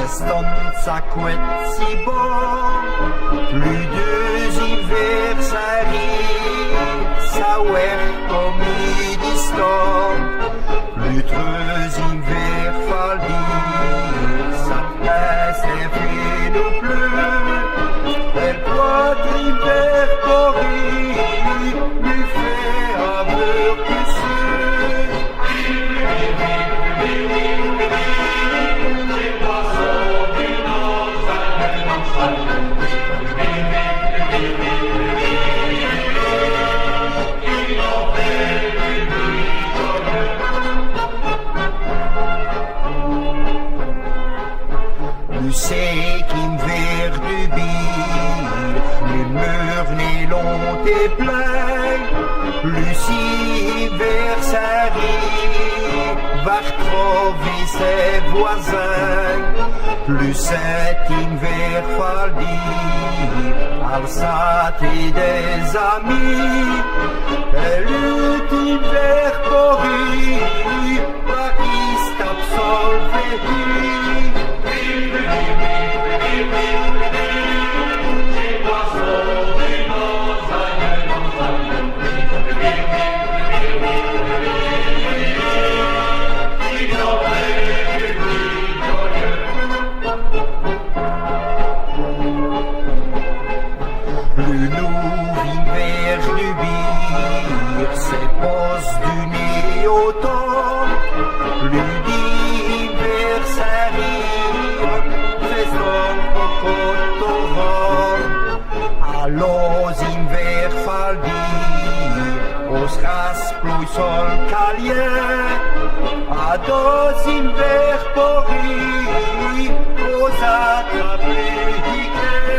ça couette si bon, plus deux hivers ça rit, ça ouer comme il distant, plus deux hivers fallit, ça passe et puis nous pleut, elle croit l'hiver corrit, lui fait avoir que c'est qui me vire du bille, les murs ni long et plein, Lucie vers sa rive, va retrouver ses voisins, plus cet hiver faldi, alsati des amis, et l'hiver corri, va qui absolver. Plus nous vers du bir, c'est pose du nez au temps, plus d'hiver ça rire, fais donc au allons hiver faldi, os rasplo sol calien, a dos hiver porri, os attraper hiquet.